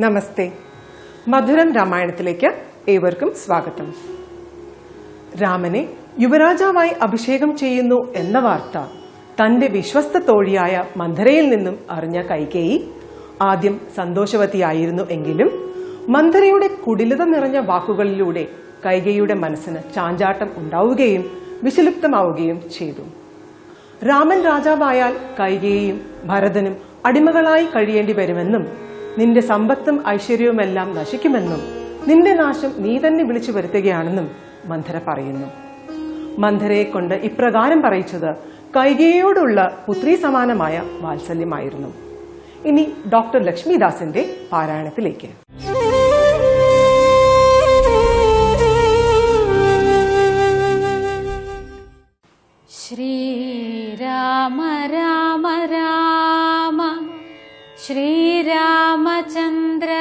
നമസ്തേ. മധുരം രാമായണത്തിലേക്ക് ഏവർക്കും സ്വാഗതം. രാമനെ യുവരാജാവായി അഭിഷേകം ചെയ്യുന്നു എന്ന വാർത്ത തന്റെ വിശ്വസ്ത തോഴിയായ മന്ധരയിൽ നിന്നും അറിഞ്ഞ കൈകേയി ആദ്യം സന്തോഷവതിയായിരുന്നു. എങ്കിലും മന്ധരയുടെ കുടിലത നിറഞ്ഞ വാക്കുകളിലൂടെ കൈകേയിയുടെ മനസ്സിന് ചാഞ്ചാട്ടം ഉണ്ടാവുകയും വിഷലിപ്തമാവുകയും ചെയ്തു. രാമൻ രാജാവായാൽ കൈകേയിയും ഭരതനും അടിമകളായി കഴിയേണ്ടി വരുമെന്നും നിന്റെ സമ്പത്തും ഐശ്വര്യവുമെല്ലാം നശിക്കുമെന്നും നിന്റെ നാശം നീ തന്നെ വിളിച്ചു വരുത്തുകയാണെന്നും മന്ധര പറയുന്നു. മന്ധരയെ കൊണ്ട് ഇപ്രകാരം പറയിച്ചത് കൈകേയിയോടുള്ള പുത്രീ സമാനമായ വാത്സല്യമായിരുന്നു. ഇനി ഡോക്ടർ ലക്ഷ്മിദാസിന്റെ പാരായണത്തിലേക്ക്. ശ്രീരാമ രാമ രാമ ശ്രീരാമചന്ദ്ര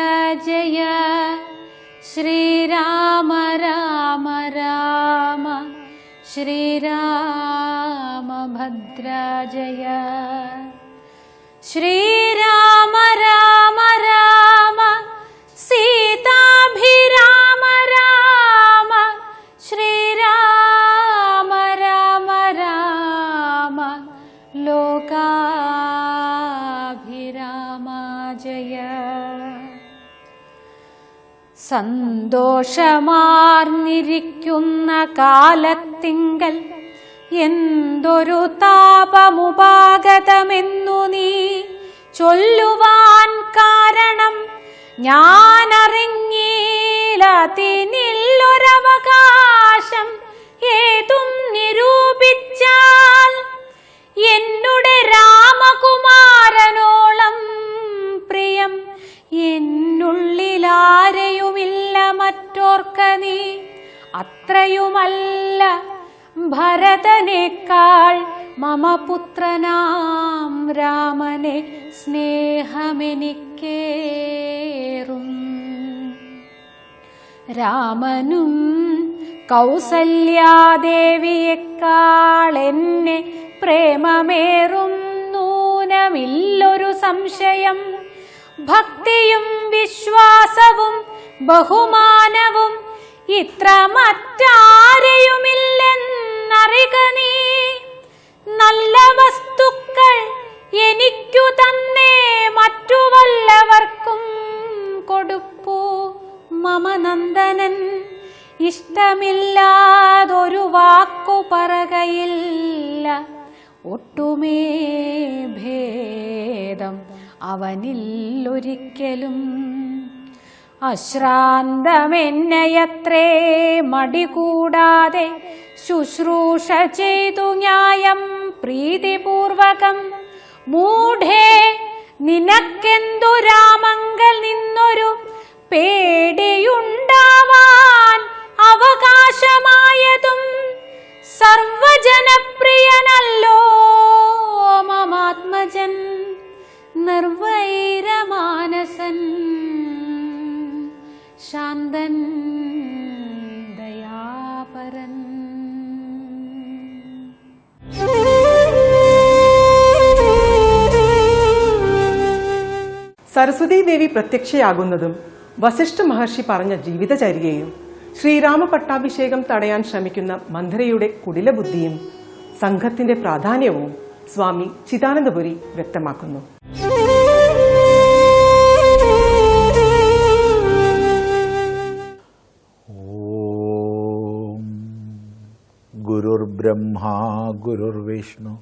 ജയ ശ്രീരാമ രാമ രാമ ശ്രീരാമഭദ്ര ജയ ശ്രീരാമ രാമ രാമ സീതാഭിരാമ രാമ ശ്രീരാമ രാമ രാമ ലോകാഭിരാമ ജയ. സന്തോഷമാർന്നിരിക്കുന്ന കാലത്തിങ്കൽ എന്തൊരു താപമുപാഗതമെന്നു നീ ചൊല്ലുവാൻ കാരണം ഞാനറിഞ്ഞില്ലതിനില്ലൊരവകാശം ഏതും നിരൂപിച്ചാൽ എന്നുടെ രാമകുമാരനോളം പ്രിയം എന്നുള്ളിലാരെയുമില്ല മറ്റോർക്ക നീ. അത്രയുമല്ല ഭരതനേക്കാൾ മമ പുത്രനാം രാമനെ സ്നേഹമെനിക്കേറും. രാമനും കൗസല്യാദേവിയേക്കാൾ എന്നെ പ്രേമമേറും നൂനമില്ലൊരു സംശയം. ഭക്തിയും വിശ്വാസവും ബഹുമാനവും ഇത്ര മറ്റാരെയുമില്ലെന്നറിക നീ. നല്ല വസ്തുക്കൾ എനിക്കു തന്നേ മറ്റു വല്ലവർക്കും കൊടുപ്പൂ മമ നന്ദനൻ. ഇഷ്ടമില്ലാതൊരു വാക്കു പറകയില്ല, ഒട്ടുമേ ഭേദം അവനില്ലൊരിക്കലും. അശ്രാന്തമെന്നയത്രേ മടികൂടാതെ ശുശ്രൂഷ ചെയ്തു ന്യായം പ്രീതിപൂർവകം. മൂഢേ നിനക്കെന്തു രാമങ്കൽ നിന്നൊരു പേടിയുണ്ടാവാൻ അവകാശമായതും. സർവജനപ്രിയനല്ലോ മമാത്മജൻ, നിർവൈരമാനസൻ, ശാന്തൻ, ദയാപരൻ. സരസ്വതീ ദേവി പ്രത്യക്ഷയാകുന്നതും വസിഷ്ഠ മഹർഷി പറഞ്ഞ ജീവിതചര്യയും ശ്രീരാമ പട്ടാഭിഷേകം തടയാൻ ശ്രമിക്കുന്ന മന്ധരയുടെ കുടിലബുദ്ധിയും സംഘത്തിന്റെ പ്രാധാന്യവും സ്വാമി ചിദാനന്ദപുരി വ്യക്തമാക്കുന്നു. ഓം ഗുരുർബ്രഹ്മാ ഗുരുർവിഷ്ണു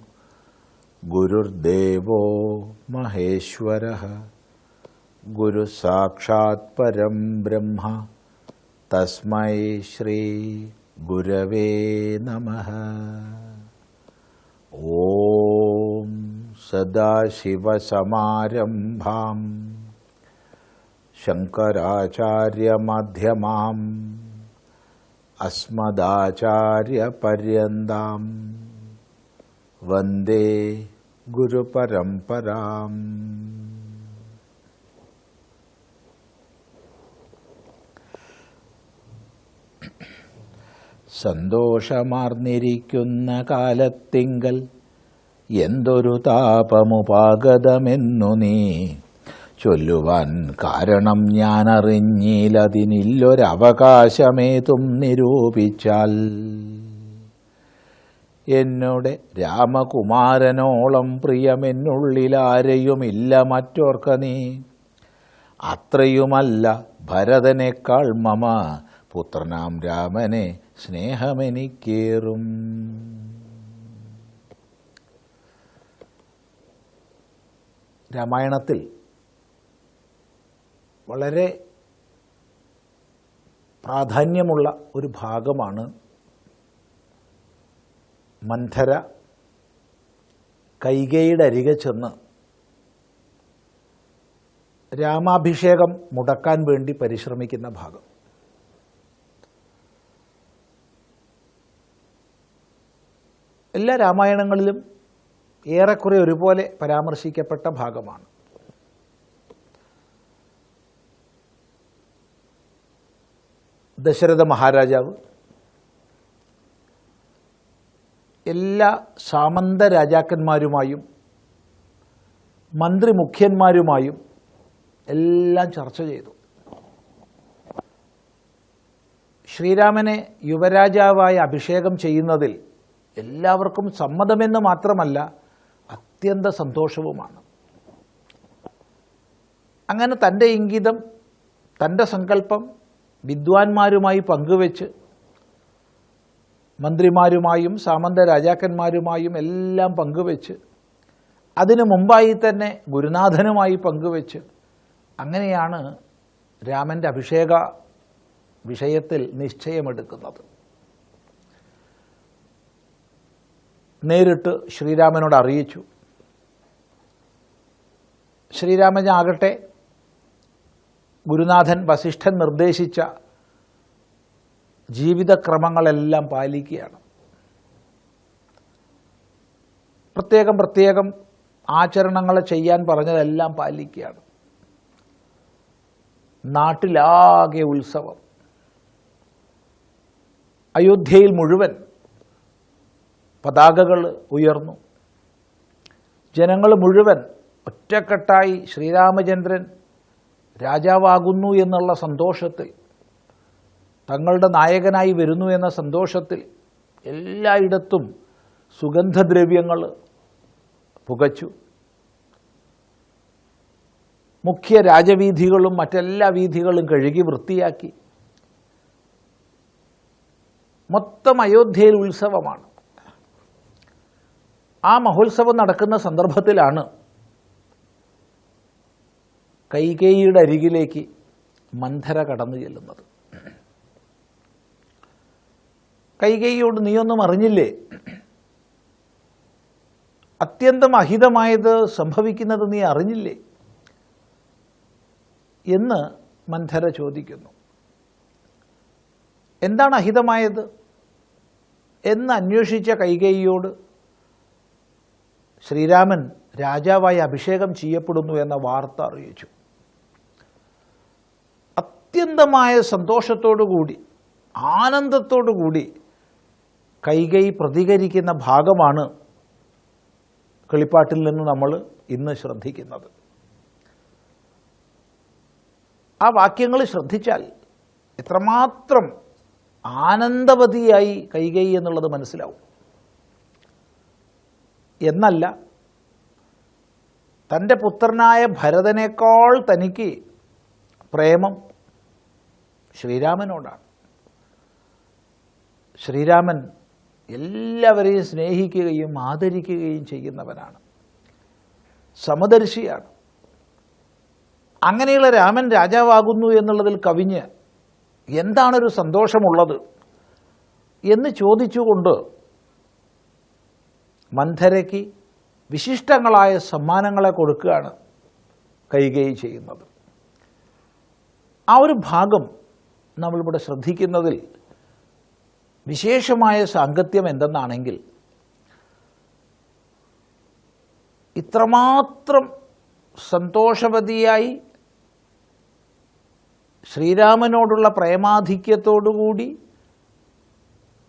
ഗുരുർദേവോ മഹേശ്വരഃ ഗുരു സാക്ഷാത് പരം ബ്രഹ്മ തസ്മൈ ശ്രീ ഗുരവേ നമഃ. ഓം സദാശിവസമാരംഭാം ശങ്കരാചാര്യമധ്യമാം അസ്മദാചാര്യപര്യന്താം വന്ദേ ഗുരുപരമ്പരാം. സന്തോഷമാർന്നിരിക്കുന്ന കാലത്തിങ്കൽ എന്തൊരു താപമുപാഗതമെന്നു നീ ചൊല്ലുവാൻ കാരണം ഞാൻ അറിഞ്ഞില്ലതിനില്ലൊരവകാശമേതും നിരൂപിച്ചാൽ. എന്നോട് രാമകുമാരനോളം പ്രിയമെന്നുള്ളിലാരെയുമില്ല മറ്റോർക്ക നീ. അത്രയുമല്ല ഭരതനേക്കാൾ മമ പുത്രനാം രാമനെ സ്നേഹമെനിക്കേറും. രാമായണത്തിൽ വളരെ പ്രാധാന്യമുള്ള ഒരു ഭാഗമാണ് മന്ധര കൈകേയിയുടെ അരികെ ചെന്ന് രാമാഭിഷേകം മുടക്കാൻ വേണ്ടി പരിശ്രമിക്കുന്ന ഭാഗം. എല്ലാ രാമായണങ്ങളിലും ഏറെക്കുറെ ഒരുപോലെ പരാമർശിക്കപ്പെട്ട ഭാഗമാണ്. ദശരഥ മഹാരാജാവ് എല്ലാ സാമന്ത രാജാക്കന്മാരുമായും മന്ത്രി മുഖ്യന്മാരുമായും എല്ലാം ചർച്ച ചെയ്തു. ശ്രീരാമനെ യുവരാജാവായി അഭിഷേകം ചെയ്യുന്നതിൽ എല്ലാവർക്കും സമ്മതമെന്ന് മാത്രമല്ല അത്യന്ത സന്തോഷവുമാണ്. അങ്ങനെ തൻ്റെ ഇംഗിതം, തൻ്റെ സങ്കല്പം വിദ്വാൻമാരുമായി പങ്കുവെച്ച് മന്ത്രിമാരുമായും സാമന്ത രാജാക്കന്മാരുമായും എല്ലാം പങ്കുവെച്ച് അതിനു മുമ്പായി തന്നെ ഗുരുനാഥനുമായി പങ്കുവെച്ച് അങ്ങനെയാണ് രാമൻ്റെ അഭിഷേക വിഷയത്തിൽ നിശ്ചയമെടുക്കുന്നത്. നേരിട്ട് ശ്രീരാമനോട് അറിയിച്ചു. ശ്രീരാമനാകട്ടെ ഗുരുനാഥൻ വസിഷ്ഠൻ നിർദ്ദേശിച്ച ജീവിതക്രമങ്ങളെല്ലാം പാലിക്കുകയാണ്. പ്രത്യേകം ആചരണങ്ങൾ ചെയ്യാൻ പറഞ്ഞതെല്ലാം പാലിക്കുകയാണ്. നാട്ടിലാകെ ഉത്സവം. അയോധ്യയിൽ മുഴുവൻ പതാകകൾ ഉയർന്നു. ജനങ്ങൾ മുഴുവൻ ഒറ്റക്കെട്ടായി ശ്രീരാമചന്ദ്രൻ രാജാവാകുന്നു എന്നുള്ള സന്തോഷത്തിൽ, തങ്ങളുടെ നായകനായി വരുന്നു എന്ന സന്തോഷത്തിൽ എല്ലായിടത്തും സുഗന്ധദ്രവ്യങ്ങൾ പുകച്ചു. മുഖ്യ രാജവീഥികളും മറ്റെല്ലാ വീഥികളും കഴുകി വൃത്തിയാക്കി. മൊത്തം അയോധ്യയിൽ ഉത്സവമാണ്. ആ മഹോത്സവം നടക്കുന്ന സന്ദർഭത്തിലാണ് കൈകേയിയുടെ അരികിലേക്ക് മന്ധര കടന്നു ചെല്ലുന്നത്. കൈകേയിയോട് നീയൊന്നും അറിഞ്ഞില്ലേ? അത്യന്തം അഹിതമായത് സംഭവിക്കുന്നത് നീ അറിഞ്ഞില്ലേ എന്ന് മന്ധര ചോദിക്കുന്നു. എന്താണ് അഹിതമായത് എന്ന് അന്വേഷിച്ച കൈകേയിയോട് ശ്രീരാമൻ രാജാവായി അഭിഷേകം ചെയ്യപ്പെടുന്നു എന്ന വാർത്ത അറിയിച്ചു. അത്യന്തമായ സന്തോഷത്തോടുകൂടി, ആനന്ദത്തോടുകൂടി കൈകേയി പ്രതികരിക്കുന്ന ഭാഗമാണ് കിളിപ്പാട്ടിൽ നിന്ന് നമ്മൾ ഇന്ന് ശ്രദ്ധിക്കുന്നത്. ആ വാക്യങ്ങൾ ശ്രദ്ധിച്ചാൽ എത്രമാത്രം ആനന്ദവതിയായി കൈകേയി എന്നുള്ളത് മനസ്സിലാവും. എന്നല്ല, തൻ്റെ പുത്രനായ ഭരതനേക്കാൾ തനിക്ക് പ്രേമം ശ്രീരാമനോടാണ്. ശ്രീരാമൻ എല്ലാവരെയും സ്നേഹിക്കുകയും ആദരിക്കുകയും ചെയ്യുന്നവനാണ്, സമദർശിയാണ്. അങ്ങനെയുള്ള രാമൻ രാജാവാകുന്നു എന്നുള്ളതിൽ കവിഞ്ഞ് എന്താണൊരു സന്തോഷമുള്ളത് എന്ന് ചോദിച്ചുകൊണ്ട് മന്ധരയ്ക്ക് വിശിഷ്ടങ്ങളായ സമ്മാനങ്ങളെ കൊടുക്കുകയാണ് കൈകേയി ചെയ്യുന്നത്. ആ ഒരു ഭാഗം നമ്മളിവിടെ ശ്രദ്ധിക്കുന്നതിൽ വിശേഷമായ സാങ്കത്യം എന്തെന്നാണെങ്കിൽ, ഇത്രമാത്രം സന്തോഷവതിയായി ശ്രീരാമനോടുള്ള പ്രേമാധിക്യത്തോടുകൂടി,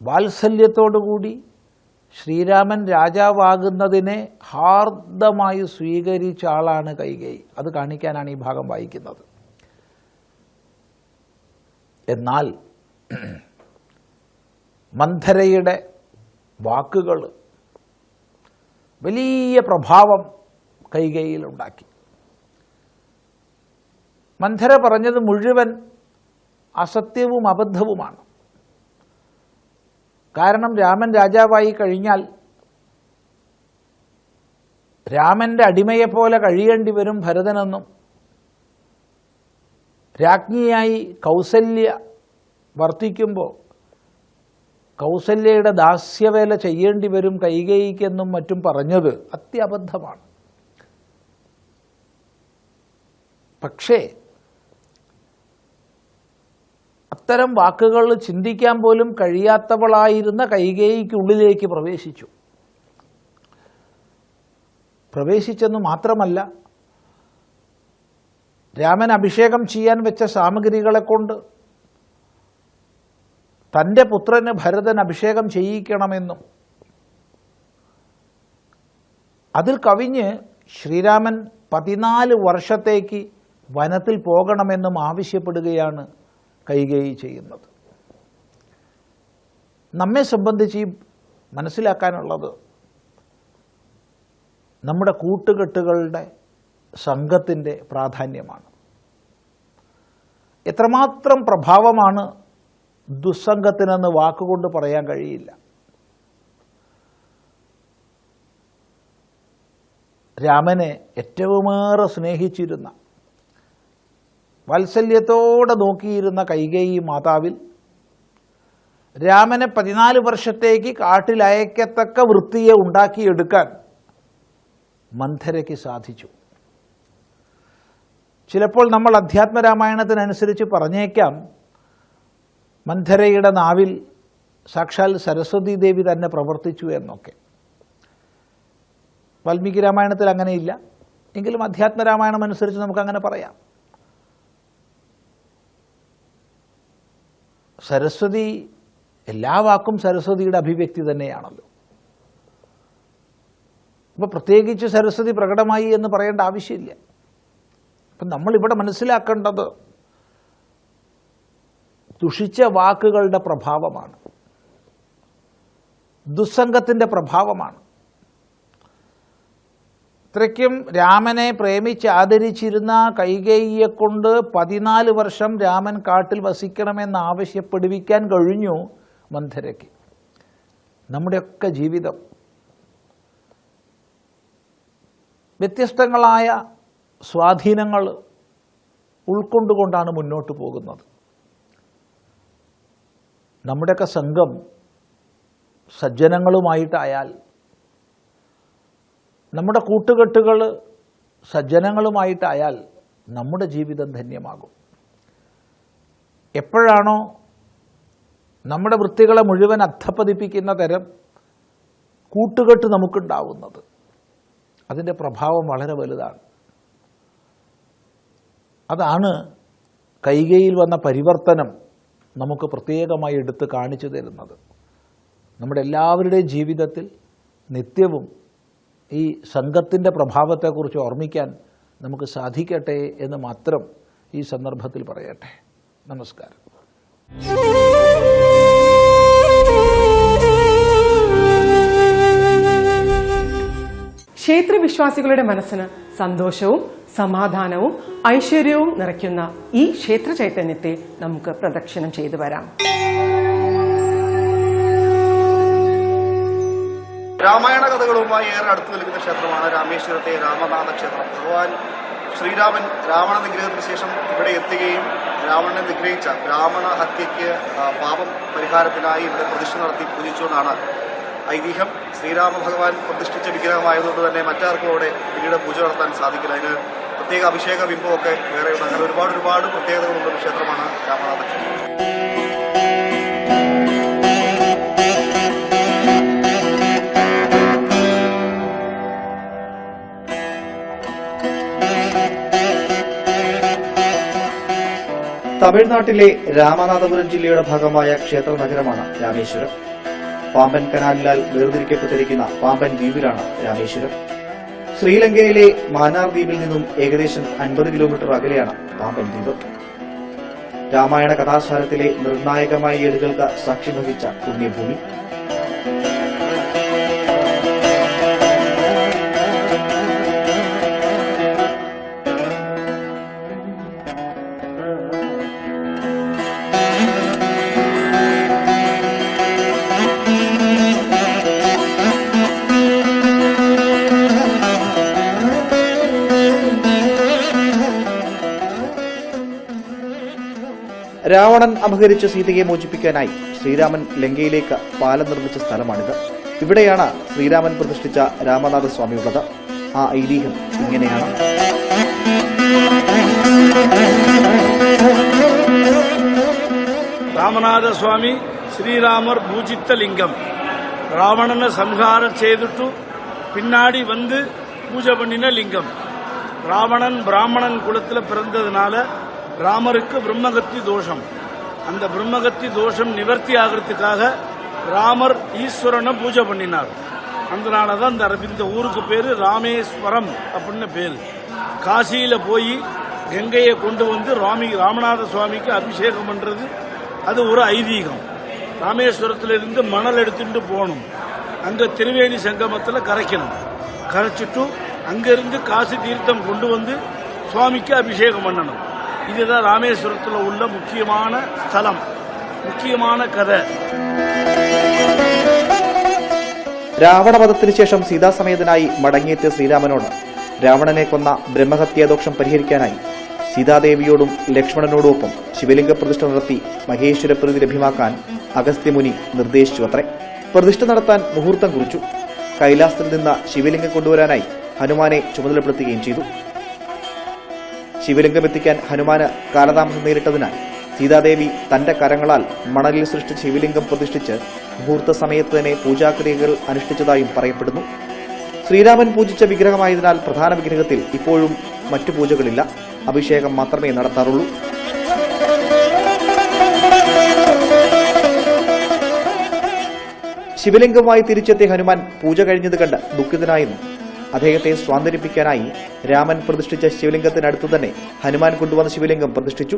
വാത്സല്യത്തോടുകൂടി ശ്രീരാമൻ രാജാവാകുന്നതിനെ ഹാർദമായി സ്വീകരിച്ച ആളാണ് കൈകേയി. അത് കാണിക്കാനാണ് ഈ ഭാഗം വായിക്കുന്നത്. എന്നാൽ മന്ധരയുടെ വാക്കുകൾ വലിയ പ്രഭാവം കൈകേയിലുണ്ടാക്കി. മന്ധര പറഞ്ഞത് മുഴുവൻ അസത്യവും അബദ്ധവുമാണ്. കാരണം രാമൻ രാജാവായി കഴിഞ്ഞാൽ രാമൻ്റെ അടിമയെപ്പോലെ കഴിയേണ്ടി വരും ഭരതനെന്നും, രാജ്ഞിയായി കൗസല്യ വർത്തിക്കുമ്പോൾ കൗസല്യയുടെ ദാസ്യവേല ചെയ്യേണ്ടി വരും കൈകേയിക്കെന്നും മറ്റും പറഞ്ഞത് അത്യബദ്ധമാണ്. പക്ഷേ അത്തരം വാക്കുകൾ ചിന്തിക്കാൻ പോലും കഴിയാത്തവളായിരുന്ന കൈകേയിക്കുള്ളിലേക്ക് പ്രവേശിച്ചെന്ന് മാത്രമല്ല, രാമൻ അഭിഷേകം ചെയ്യാൻ വെച്ച സാമഗ്രികളെ കൊണ്ട് തൻ്റെ പുത്രന് ഭരതൻ അഭിഷേകം ചെയ്യിക്കണമെന്നും അതിൽ കവിഞ്ഞ് ശ്രീരാമൻ 14 വർഷത്തേക്ക് വനത്തിൽ പോകണമെന്നും ആവശ്യപ്പെടുകയാണ് കൈകേയി ചെയ്യുന്നത്. നമ്മെ സംബന്ധിച്ച് മനസ്സിലാക്കാനുള്ളത് നമ്മുടെ കൂട്ടുകെട്ടുകളുടെ സംഘത്തിൻ്റെ പ്രാധാന്യമാണ്. എത്രമാത്രം പ്രഭാവമാണ് ദുസ്സംഗത്തിനെന്ന് വാക്കുകൊണ്ട് പറയാൻ കഴിയില്ല. രാമനെ ഏറ്റവുമേറെ സ്നേഹിച്ചിരുന്ന, വാത്സല്യത്തോടെ നോക്കിയിരുന്ന കൈകേയി മാതാവിൽ രാമനെ 14 വർഷത്തേക്ക് കാട്ടിലയക്കത്തക്ക വൃത്തിയെ ഉണ്ടാക്കിയെടുക്കാൻ മന്ധരയ്ക്ക് സാധിച്ചു. ചിലപ്പോൾ നമ്മൾ അധ്യാത്മരാമായണത്തിനനുസരിച്ച് പറഞ്ഞേക്കാം, മന്ധരയുടെ നാവിൽ സാക്ഷാൽ സരസ്വതി ദേവി തന്നെ പ്രവർത്തിച്ചു എന്നൊക്കെ. വാൽമീകി രാമായണത്തിൽ അങ്ങനെയില്ല, എങ്കിലും അധ്യാത്മരാമായണം അനുസരിച്ച് നമുക്കങ്ങനെ പറയാം. സരസ്വതി, എല്ലാ വാക്കും സരസ്വതിയുടെ അഭിവ്യക്തി തന്നെയാണല്ലോ. അപ്പോൾ പ്രത്യേകിച്ച് സരസ്വതി പ്രകടമായി എന്ന് പറയേണ്ട ആവശ്യമില്ല. അപ്പം നമ്മളിവിടെ മനസ്സിലാക്കേണ്ടത് ദുഷിച്ച വാക്കുകളുടെ പ്രഭാവമാണ്, ദുസ്സംഗത്തിൻ്റെ പ്രഭാവമാണ്. ഇത്രയ്ക്കും രാമനെ പ്രേമിച്ച് ആദരിച്ചിരുന്ന കൈകേയിയെക്കൊണ്ട് 14 വർഷം രാമൻ കാട്ടിൽ വസിക്കണമെന്ന് ആവശ്യപ്പെടുവിക്കാൻ കഴിഞ്ഞു മന്ധരയ്ക്ക്. നമ്മുടെയൊക്കെ ജീവിതം വ്യത്യസ്തങ്ങളായ സ്വാധീനങ്ങൾ ഉൾക്കൊണ്ടുകൊണ്ടാണ് മുന്നോട്ട് പോകുന്നത്. നമ്മുടെയൊക്കെ സംഘം സജ്ജനങ്ങളുമായിട്ടായാൽ, നമ്മുടെ കൂട്ടുകെട്ടുകൾ സജ്ജനങ്ങളുമായിട്ടായാൽ നമ്മുടെ ജീവിതം ധന്യമാകും. എപ്പോഴാണോ നമ്മുടെ വൃത്തികളെ മുഴുവൻ അധപ്പതിപ്പിക്കുന്ന തരം കൂട്ടുകെട്ട് നമുക്കുണ്ടാവുന്നത്, അതിൻ്റെ പ്രഭാവം വളരെ വലുതാണ്. അതാണ് കൈകേയിൽ വന്ന പരിവർത്തനം നമുക്ക് പ്രത്യേകമായി എടുത്ത് കാണിച്ചു തരുന്നത്. നമ്മുടെ എല്ലാവരുടെയും ജീവിതത്തിൽ നിത്യവും ഈ സംഘത്തിൻ്റെ പ്രഭാവത്തെക്കുറിച്ച് ഓർമ്മിക്കാൻ നമുക്ക് സാധിക്കട്ടെ എന്ന് മാത്രം ഈ സന്ദർഭത്തിൽ പറയട്ടെ. നമസ്കാരം. ക്ഷേത്രവിശ്വാസികളുടെ മനസ്സിന് സന്തോഷവും സമാധാനവും ഐശ്വര്യവും നിറയ്ക്കുന്ന ഈ ക്ഷേത്ര ചൈതന്യത്തെ നമുക്ക് പ്രദക്ഷിണം ചെയ്തു വരാം. രാമായണ കഥകളുമായി ഏറെ അടുത്തു നിൽക്കുന്ന ക്ഷേത്രമാണ് രാമേശ്വരത്തെ രാമനാഥ ക്ഷേത്രം. ഭഗവാൻ ശ്രീരാമൻ രാവണ നിഗ്രഹത്തിന് ശേഷം ഇവിടെ എത്തുകയും രാവണനെ നിഗ്രഹിച്ച രാവണ ഹത്യയ്ക്ക് പാപം പരിഹാരത്തിനായി ഇവിടെ പ്രതിഷ്ഠ നടത്തി പൂജിച്ചുവെന്നാണ് ഐതിഹ്യം. ശ്രീരാമ ഭഗവാൻ പ്രതിഷ്ഠിച്ച വിഗ്രഹമായതുകൊണ്ട് തന്നെ മറ്റാർക്കും അവിടെ പിന്നീട് പൂജ നടത്താൻ സാധിക്കില്ല. അതിന് പ്രത്യേക അഭിഷേക ബിംബമൊക്കെ വേറെയുണ്ട്. അങ്ങനെ ഒരുപാട് പ്രത്യേകതകളുള്ള ക്ഷേത്രമാണ് രാമനാഥ ക്ഷേത്രം. തമിഴ്നാട്ടിലെ രാമനാഥപുരം ജില്ലയുടെ ഭാഗമായ ക്ഷേത്ര നഗരമാണ് രാമേശ്വരം. പാമ്പൻ കനാലിനാൽ വേർതിരിക്കപ്പെട്ടിരിക്കുന്ന പാമ്പൻ ദ്വീപിലാണ് രാമേശ്വരം. ശ്രീലങ്കയിലെ മാന്നാർ ദ്വീപിൽ നിന്നും ഏകദേശം 50 കിലോമീറ്റർ അകലെയാണ് പാമ്പൻ ദ്വീപ്. രാമായണ കഥാസാരത്തിലെ നിർണായകമായ ഏടുകൾക്ക് സാക്ഷ്യം വഹിച്ച പുണ്യഭൂമി. രാവണൻ അപഹരിച്ച സീതയെ മോചിപ്പിക്കാനായി ശ്രീരാമൻ ലങ്കയിലേക്ക് പാലം നിർമ്മിച്ച സ്ഥലമാണിത്. ഇവിടെയാണ് ശ്രീരാമൻ പ്രതിഷ്ഠിച്ച രാമനാഥ സ്വാമിയുള്ളത്. ആ ഐതിഹ്യം ഇങ്ങനെയാണ്. രാമനാഥസ്വാമി ശ്രീരാമർ പൂജിത്ത ലിംഗം. ராவணனை சம்ஹாரம் செய்துட்டு பின்னாடி வந்து பூஜை பண்ணின லிங்கம். ராவணன் பிராமணன் குலத்தில் பிறந்ததுனால ராமருக்கு பிரம்மகத்தி தோஷம். அந்த பிரம்மகத்தி தோஷம் நிவர்த்தி ஆகிறதுக்காக ராமர் ஈஸ்வரனை பூஜை பண்ணினார். அதனால தான் இந்த ஊருக்கு பேரு ராமேஸ்வரம் அப்படின்னு பேரு. காசியில போய் கங்கையை கொண்டு வந்து ராமநாத சுவாமிக்கு அபிஷேகம் பண்றது அது ஒரு ஐதீகம். ராமேஸ்வரத்திலிருந்து மணல் எடுத்துட்டு போகணும். அங்க திரிவேணி சங்கமத்தில் கரைக்கணும். கரைச்சிட்டு அங்கிருந்து காசி தீர்த்தம் கொண்டு வந்து சுவாமிக்கு அபிஷேகம் பண்ணணும். இதுதான் ராமேஸ்வரத்தில் உள்ள முக்கியமான ஸ்தலம், മുഖ്യமான കഥ. രാവണവധത്തിനു ശേഷം സീതാസമേതനായി മടങ്ങിയെത്തിയ ശ്രീരാമനോട് രാവണനെ കൊന്ന ബ്രഹ്മഹത്യാദോഷം പരിഹരിക്കാനായി സീതാദേവിയോടും ലക്ഷ്മണനോടുമൊപ്പം ശിവലിംഗ പ്രതിഷ്ഠ നടത്തി മഹേശ്വര പ്രീതി ലഭ്യമാക്കാൻ അഗസ്ത്യമുനി നിർദ്ദേശിച്ചുവത്രേ. പ്രതിഷ്ഠ നടത്താൻ മുഹൂർത്തം കുറിച്ചു. കൈലാസത്തിൽ നിന്ന് ശിവലിംഗം കൊണ്ടുവരാനായി ഹനുമാനെ ചുമതലപ്പെടുത്തുകയും ചെയ്തു. ശിവലിംഗം എത്തിക്കാൻ ഹനുമാന് കാലതാമസം നേരിട്ടതിനാൽ സീതാദേവി തന്റെ കരങ്ങളാൽ മണലിൽ സൃഷ്ടിച്ച ശിവലിംഗം പ്രതിഷ്ഠിച്ച് മുഹൂർത്ത സമയത്ത് തന്നെ പൂജാക്രിയകൾ അനുഷ്ഠിച്ചതായും പറയപ്പെടുന്നു. ശ്രീരാമൻ പൂജിച്ച വിഗ്രഹമായതിനാൽ പ്രധാന വിഗ്രഹത്തിൽ ഇപ്പോഴും മറ്റു പൂജകളില്ല. അഭിഷേകം മാത്രമേ നടത്താറുള്ളൂ. ശിവലിംഗവുമായി തിരിച്ചെത്തിയ ഹനുമാൻ പൂജ കഴിഞ്ഞത് കണ്ട് ദുഃഖിതനായിരുന്നു. അദ്ദേഹത്തെ സ്വാന്തനിപ്പിക്കാനായി രാമൻ പ്രതിഷ്ഠിച്ച ശിവലിംഗത്തിനടുത്ത് തന്നെ ഹനുമാൻ കൊണ്ടുവന്ന ശിവലിംഗം പ്രതിഷ്ഠിച്ചു.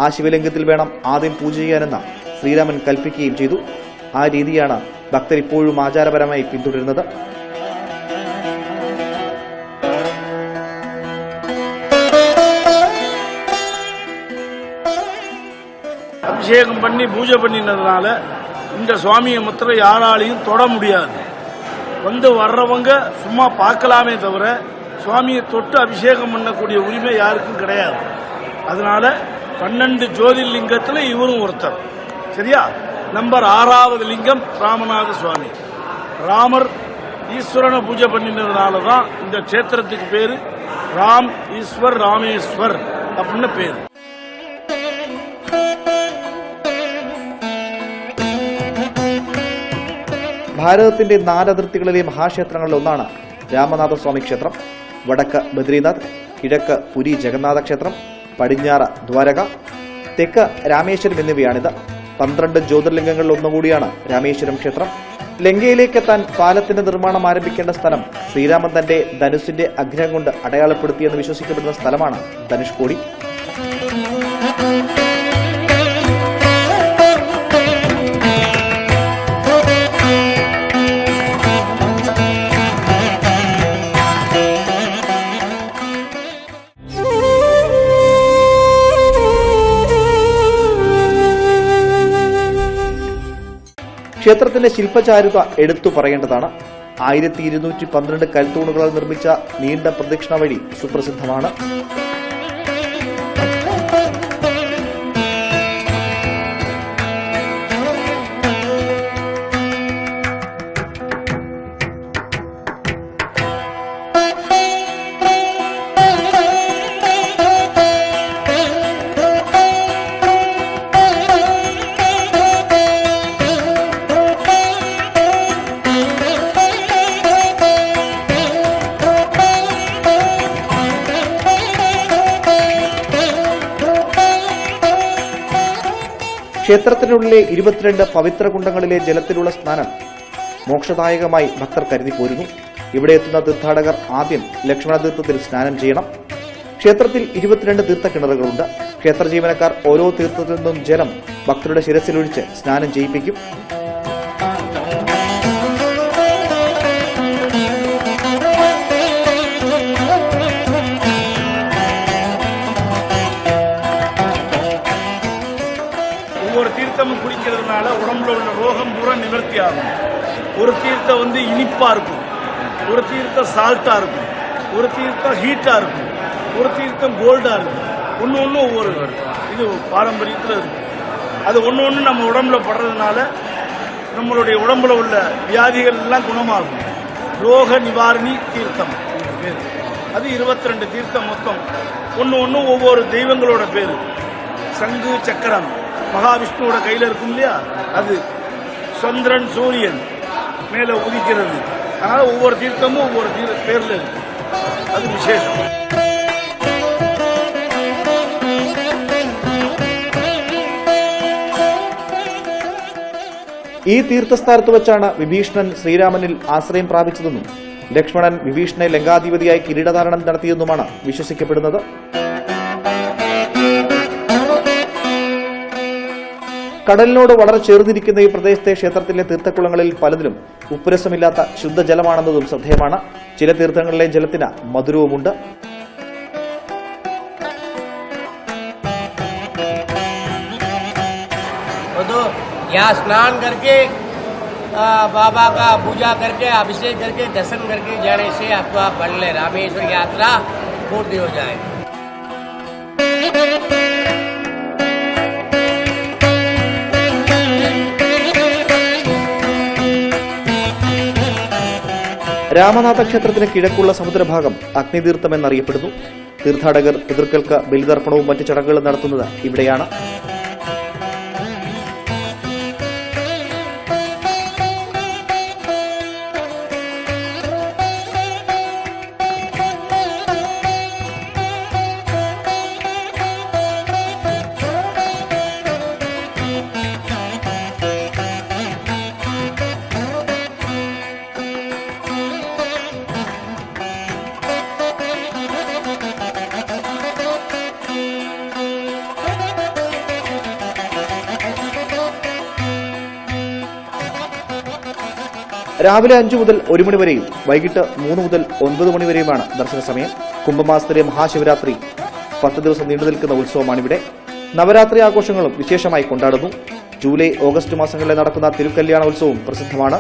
ആ ശിവലിംഗത്തിൽ വേണം ആദ്യം പൂജ ചെയ്യാനെന്ന് ശ്രീരാമൻ കൽപ്പിക്കുകയും ചെയ്തു. ആ രീതിയാണ് ഭക്തർ ഇപ്പോഴും ആചാരപരമായി പിന്തുടരുന്നത്. அபிஷேகம் பண்ணி பூஜை பண்ணினதுனால இந்த சுவாமியை மாத்திரம் யாராலையும் தொட முடியாது. வந்து வர்றவங்க சும்மா பார்க்கலாமே தவிர சுவாமியை தொட்டு அபிஷேகம் பண்ணக்கூடிய உரிமை யாருக்கும் கிடையாது. அதனால 12 ஜோதிர்லிங்கத்தில் இவரும் ஒருத்தர். சரியா? நம்பர் 6வது லிங்கம் ராமநாத சுவாமி. ராமர் ஈஸ்வரனை பூஜை பண்ணினதுனால தான் இந்த க்ஷேத்திரத்துக்கு பேரு ராம் ஈஸ்வர் ராமேஸ்வர் அப்படின்னு பேரு. ഭാരതത്തിന്റെ 4 അതിർത്തികളിലെ മഹാക്ഷേത്രങ്ങളിൽ ഒന്നാണ് രാമനാഥസ്വാമി ക്ഷേത്രം. വടക്ക് ബദ്രീനാഥ്, കിഴക്ക് പുരി ജഗന്നാഥ ക്ഷേത്രം, പടിഞ്ഞാറ് ദ്വാരക, തെക്ക് രാമേശ്വരം എന്നിവയാണിത്. 12 ജ്യോതിർലിംഗങ്ങളിൽ ഒന്നുകൂടിയാണ് രാമേശ്വരം ക്ഷേത്രം. ലങ്കയിലേക്കെത്താൻ പാലത്തിന്റെ നിർമ്മാണം ആരംഭിക്കേണ്ട സ്ഥലം ശ്രീരാമൻ തന്റെ ധനുസിന്റെ അഗ്രഹം കൊണ്ട് അടയാളപ്പെടുത്തിയെന്ന് വിശ്വസിക്കപ്പെടുന്ന സ്ഥലമാണ് ധനുഷ്കോടി. ക്ഷേത്രത്തിന്റെ ശില്പചാരുത എടുത്തു പറയേണ്ടതാണ്. 1212 കൽത്തൂണുകളാൽ നിർമ്മിച്ച നീണ്ട പ്രദക്ഷിണ വഴി സുപ്രസിദ്ധമാണ്. ക്ഷേത്രത്തിനുള്ളിലെ 22 പവിത്ര കുണ്ടങ്ങളിലെ ജലത്തിലുള്ള സ്നാനം മോക്ഷദായകമായി ഭക്തർ കരുതി പോരുന്നു. ഇവിടെ എത്തുന്ന തീർത്ഥാടകർ ആദ്യം ലക്ഷ്മണ തീർത്ഥത്തിൽ സ്നാനം ചെയ്യണം. ക്ഷേത്രത്തിൽ 22 തീർത്ഥക്കിണറുകളുണ്ട്. ക്ഷേത്ര ജീവനക്കാർ ഓരോ തീർത്ഥത്തിൽ നിന്നും ജലം ഭക്തരുടെ ശിരസിലൊഴിച്ച് സ്നാനം ചെയ്യിപ്പിക്കും. ஒவ்வொரு தீர்த்தமும் குடிக்கிறதுனால உடம்புல உள்ள ரோகம் பூரா நிவர்த்தி ஆகும். ஒரு தீர்த்தம் இனிப்பா இருக்கும், ஒரு தீர்த்தம் சால்ட்டா இருக்கும், ஒரு தீர்த்தம் ஹீட்டா இருக்கும், ஒரு தீர்த்தம் கோல்டா இருக்கும். ஒன்று ஒவ்வொரு இது பாரம்பரியத்தில் இருக்கும். அது ஒன்று நம்ம உடம்புல படுறதுனால நம்மளுடைய உடம்புல உள்ள வியாதிகள் எல்லாம் குணமாகும். ரோக நிவாரணி தீர்த்தம் பேர். அது 22 தீர்த்தம் மொத்தம். ஒன்று ஒவ்வொரு தெய்வங்களோட பேர். சங்கு சக்கரம் மகாவிஷ்ணுவோட கையில் இருக்கும் இல்லையா, அது சந்திரன் சூரியன் மேலே உதிக்கிறது. அதனால ஒவ்வொரு தீர்த்தமும் ஒவ்வொரு பேர்ல இருக்கு. அது விசேஷம். ഈ തീർത്ഥസ്ഥാനത്ത് വെച്ചാണ് വിഭീഷണൻ ശ്രീരാമനിൽ ആശ്രയം പ്രാപിച്ചതെന്നും ലക്ഷ്മണൻ വിഭീഷണനെ ലങ്കാധിപതിയായി കിരീടധാരണം നടത്തിയെന്നുമാണ് വിശ്വസിക്കപ്പെടുന്നത്. കടലിനോട് വളരെ ചേർന്നിരിക്കുന്ന ഈ പ്രദേശത്തെ ക്ഷേത്രത്തിലെ തീർത്ഥക്കുളങ്ങളിൽ പലതിലും ഉപ്പുരസമില്ലാത്ത ശുദ്ധജലമാണെന്നതും ശ്രദ്ധേയമാണ്. ചില തീർത്ഥങ്ങളിലെ ജലത്തിന് മധുരവുമുണ്ട്. यहाँ स्नान करके बाबा का पूजा करके अभिषेक करके दर्शन करके जाने से आपका बल रामेश्वर यात्रा पूर्ण हो जाए. രാമനാഥ ക്ഷേത്രത്തിന് കിഴക്കുള്ള സമുദ്രഭാഗം അഗ്നിതീർത്ഥം എന്നറിയപ്പെടുന്നു. തീർത്ഥാടകർ പിതൃക്കൾക്ക് ബലിതർപ്പണവും മറ്റു ചടങ്ങുകളും നടത്തുന്നത് ഇവിടെയാണ്. രാവിലെ 5 മുതൽ 1 മണി വരെയും വൈകിട്ട് 3 മുതൽ 9 മണി വരെയുമാണ് ദർശന സമയം. കുംഭമാസത്തിലെ മഹാശിവരാത്രി 10 ദിവസം നീണ്ടു നിൽക്കുന്ന ഉത്സവമാണിവിടെ. നവരാത്രി ആഘോഷങ്ങളും വിശേഷമായി കൊണ്ടാടുന്നു. ജൂലൈ ഓഗസ്റ്റ് മാസങ്ങളിൽ നടക്കുന്ന തിരുക്കല്യാണ ഉത്സവവും പ്രസിദ്ധമാണ്.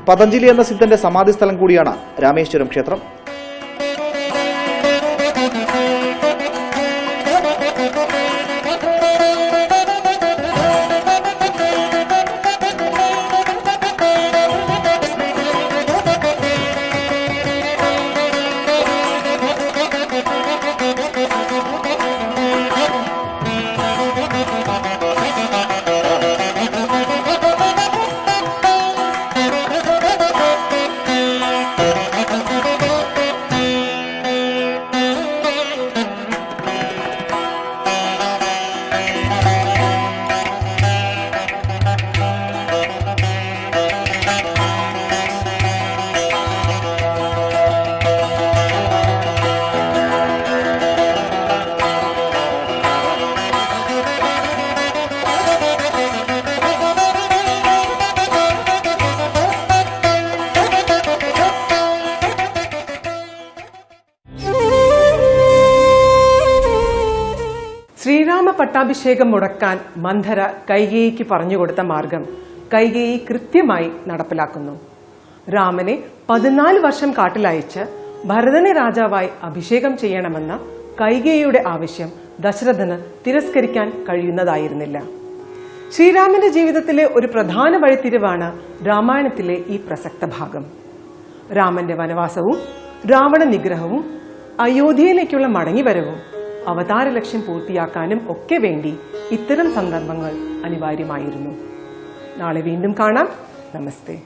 പതഞ്ജലി എന്ന സിദ്ധന്റെ സമാധി സ്ഥലം കൂടിയാണ് രാമേശ്വരം ക്ഷേത്രം. ശ്രീരാമ പട്ടാഭിഷേകം മുടക്കാൻ മന്ധര കൈകേയിക്ക് പറഞ്ഞുകൊടുത്ത മാർഗം കൈകേയി കൃത്യമായി നടപ്പിലാക്കുന്നു. രാമനെ 14 വർഷം കാട്ടിലയച്ച് ഭരതനെ രാജാവായി അഭിഷേകം ചെയ്യണമെന്ന കൈകേയിയുടെ ആവശ്യം ദശരഥന് തിരസ്കരിക്കാൻ കഴിയുന്നതായിരുന്നില്ല. ശ്രീരാമന്റെ ജീവിതത്തിലെ ഒരു പ്രധാന വഴിത്തിരിവാണ് രാമായണത്തിലെ ഈ പ്രസക്ത ഭാഗം. രാമന്റെ വനവാസവും രാവണ നിഗ്രഹവും അയോധ്യയിലേക്കുള്ള മടങ്ങിവരവും അവതാര ലക്ഷ്യം പൂർത്തിയാക്കാനും ഒക്കെ വേണ്ടി ഇത്തരം സന്ദർഭങ്ങൾ അനിവാര്യമായിരുന്നു. നാളെ വീണ്ടും കാണാം. നമസ്തേ.